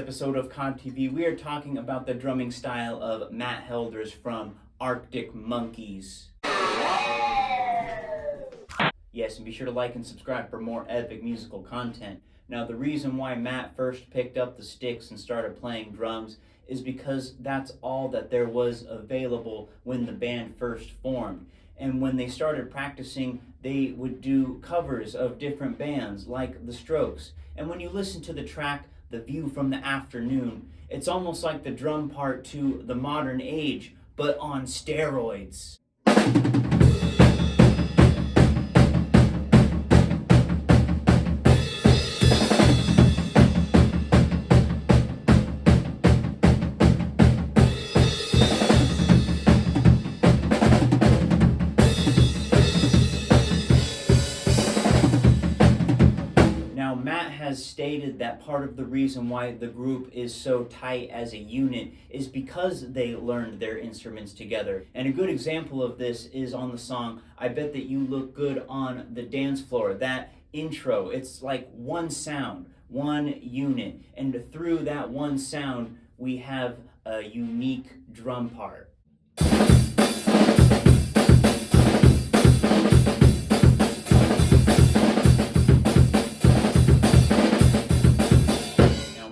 episode of CobbTV, we are talking about the drumming style of Matt Helders from Arctic Monkeys. Yes, and be sure to like and subscribe for more epic musical content. Now, the reason why Matt first picked up the sticks and started playing drums is because that's all that there was available when the band first formed. And when they started practicing, they would do covers of different bands like The Strokes. And when you listen to the track, The View from the Afternoon, it's almost like the drum part to the modern age, but on steroids. Matt has stated that part of the reason why the group is so tight as a unit is because they learned their instruments together. And a good example of this is on the song I Bet That You Look Good on the Dance Floor. That intro, it's like one sound, one unit, and through that one sound we have a unique drum part.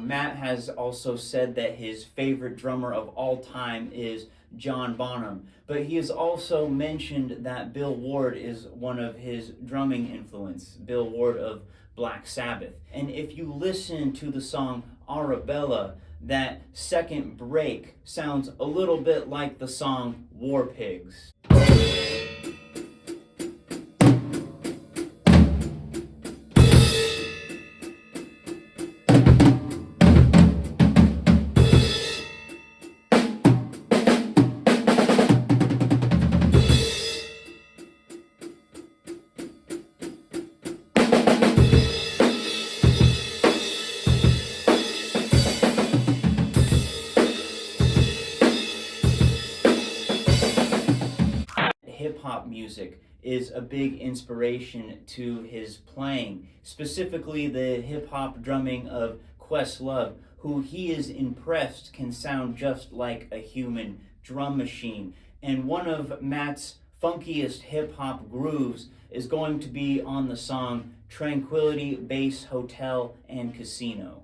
Matt has also said that his favorite drummer of all time is John Bonham, but he has also mentioned that Bill Ward is one of his drumming influence, Bill Ward of Black Sabbath. And if you listen to the song Arabella, that second break sounds a little bit like the song War Pigs. Hip-hop music is a big inspiration to his playing, specifically the hip-hop drumming of Questlove, who he is impressed can sound just like a human drum machine. And one of Matt's funkiest hip-hop grooves is going to be on the song Tranquility Base Hotel and Casino.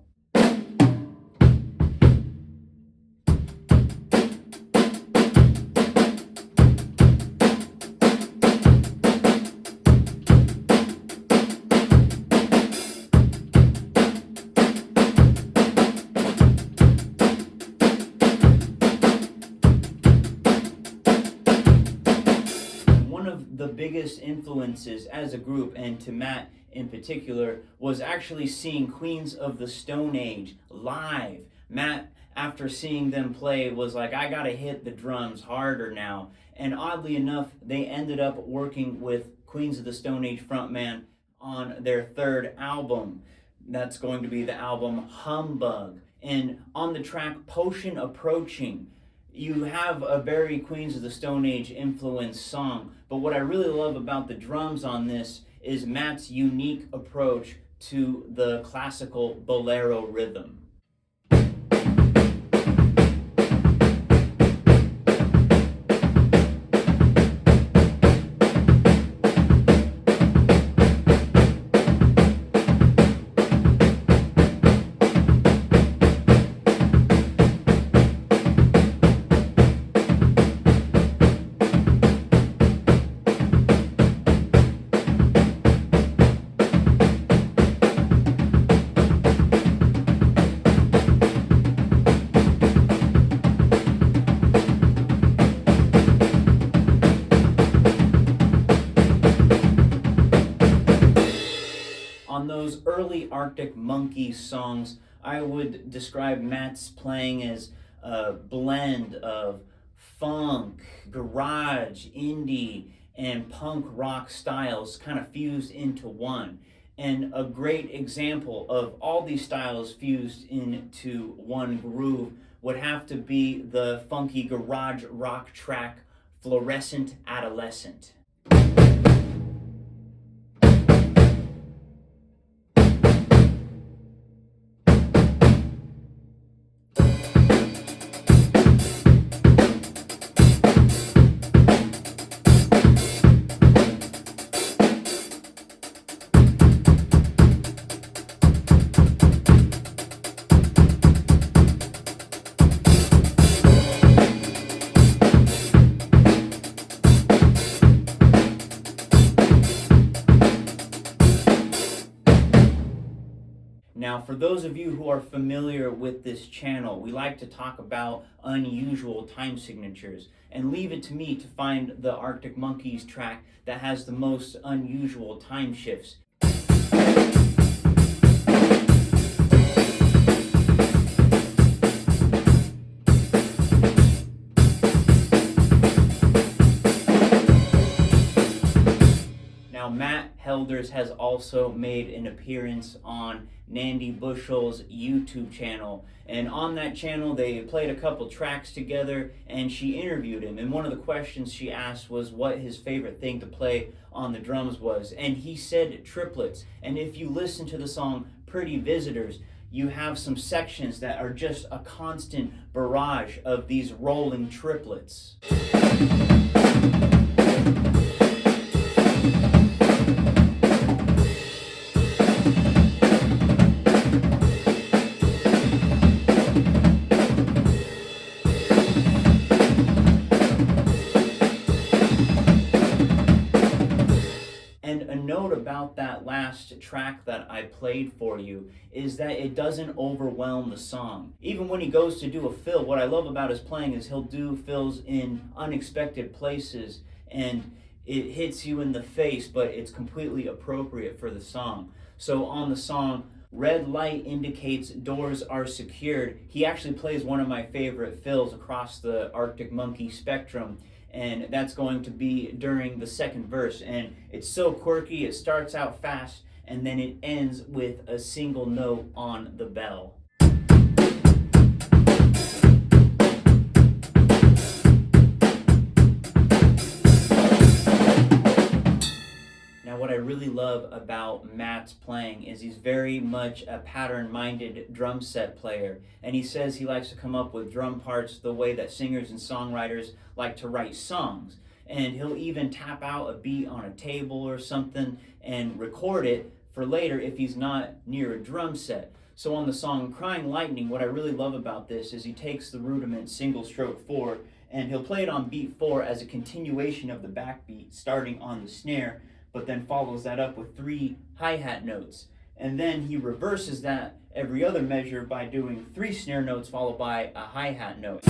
The biggest influences as a group, and to Matt in particular, was actually seeing Queens of the Stone Age live. Matt, after seeing them play, was like, I gotta hit the drums harder now. And oddly enough, they ended up working with Queens of the Stone Age frontman on their third album. That's going to be the album Humbug. And on the track Potion Approaching, you have a very Queens of the Stone Age influenced song, but what I really love about the drums on this is Matt's unique approach to the classical bolero rhythm. On those early Arctic Monkeys songs, I would describe Matt's playing as a blend of funk, garage, indie, and punk rock styles kind of fused into one. And a great example of all these styles fused into one groove would have to be the funky garage rock track Fluorescent Adolescent. for those of you who are familiar with this channel, we like to talk about unusual time signatures, and leave it to me to find the Arctic Monkeys track that has the most unusual time shifts. Now, Matt Helders has also made an appearance on Nandy Bushel's YouTube channel, and on that channel they played a couple tracks together and she interviewed him, and one of the questions she asked was what his favorite thing to play on the drums was, and he said triplets. And if you listen to the song Pretty Visitors, you have some sections that are just a constant barrage of these rolling triplets. Note about that last track that I played for you is that it doesn't overwhelm the song. Even when he goes to do a fill, what I love about his playing is he'll do fills in unexpected places and it hits you in the face, but it's completely appropriate for the song. So on the song Red Light Indicates Doors Are Secured, he actually plays one of my favorite fills across the Arctic Monkey spectrum, and that's going to be during the second verse, and it's so quirky. It starts out fast and then it ends with a single note on the bell. Now, what I really love about Matt's playing is he's very much a pattern-minded drum set player, and he says he likes to come up with drum parts the way that singers and songwriters like to write songs. And he'll even tap out a beat on a table or something and record it for later if he's not near a drum set. So on the song Crying Lightning, what I really love about this is he takes the rudiment single stroke 4 and he'll play it on beat 4 as a continuation of the backbeat starting on the snare, but then follows that up with 3 hi-hat notes. And then he reverses that every other measure by doing 3 snare notes followed by a hi-hat note.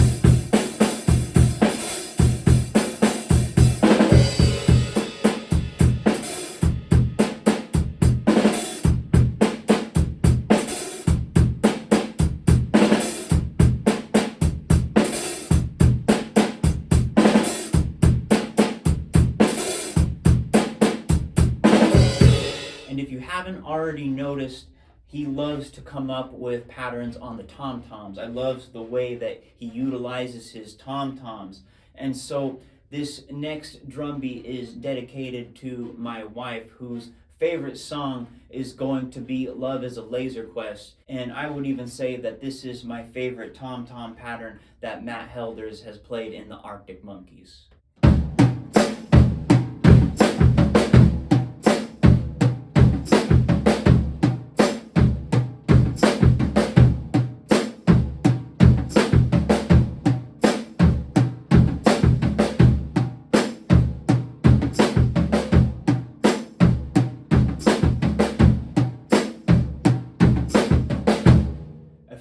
And if you haven't already noticed, he loves to come up with patterns on the tom-toms. I love the way that he utilizes his tom-toms. And so this next drum beat is dedicated to my wife, whose favorite song is going to be Love is a Laserquest. And I would even say that this is my favorite tom-tom pattern that Matt Helders has played in the Arctic Monkeys.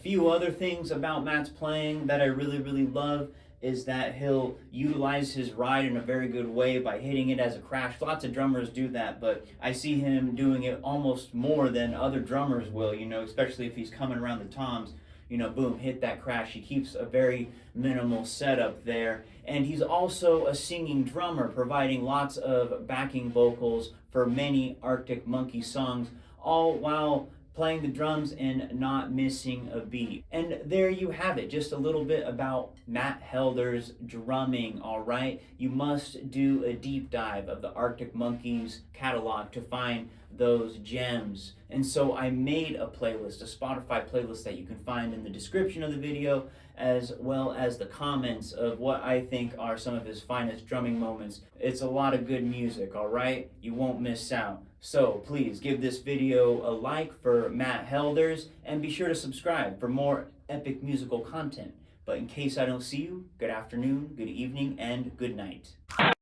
Few other things about Matt's playing that I really love is that he'll utilize his ride in a very good way by hitting it as a crash. Lots of drummers do that, but I see him doing it almost more than other drummers will, especially if he's coming around the toms. Boom, hit that crash. He keeps a very minimal setup there. And he's also a singing drummer, providing lots of backing vocals for many Arctic Monkey songs, all while playing the drums and not missing a beat. And there you have it, just a little bit about Matt Helders' drumming, all right? You must do a deep dive of the Arctic Monkeys catalog to find those gems. And so I made a playlist, a Spotify playlist that you can find in the description of the video, as well as the comments of what I think are some of his finest drumming moments. It's a lot of good music, all right? You won't miss out. So please give this video a like for Matt Helders and be sure to subscribe for more epic musical content. But in case I don't see you, good afternoon, good evening, and good night.